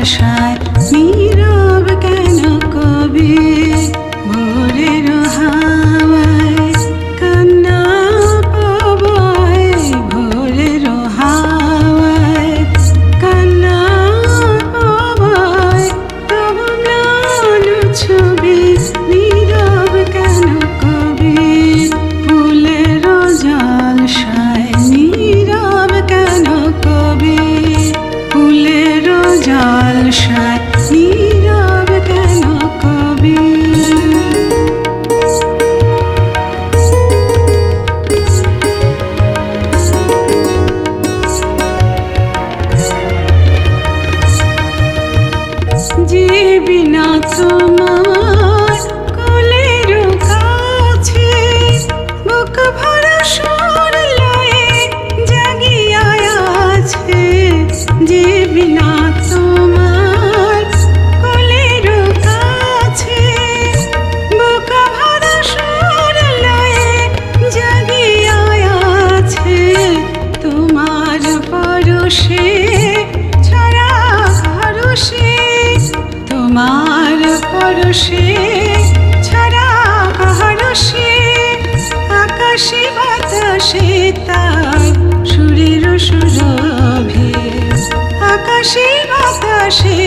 আশায় নীরব কেন কবি ভোরের হাওয়ায় কান্না পাবায় ভোরের হাওয়ায় কান্না পাবায় তব ম্লান ছবি নীরব কেন কবি ফুলের জলসায় নীরব কেন কবি ফুলের জলসায় নীরব কেন কবি যে বিনা তোমার কোলের কাছে বুক ভরা সুর লয়ে জাগিয়া আছে যে বিনা তোমার কোলের কাছে বুক ভরা সুর লয়ে জাগিয়া আছে তোমার পরশে ছড়া হরষে তোমার পরশে ছড়া হরষে আকাশে বাতাসে তাই সুরের সুরভে আকাশে বাতাসে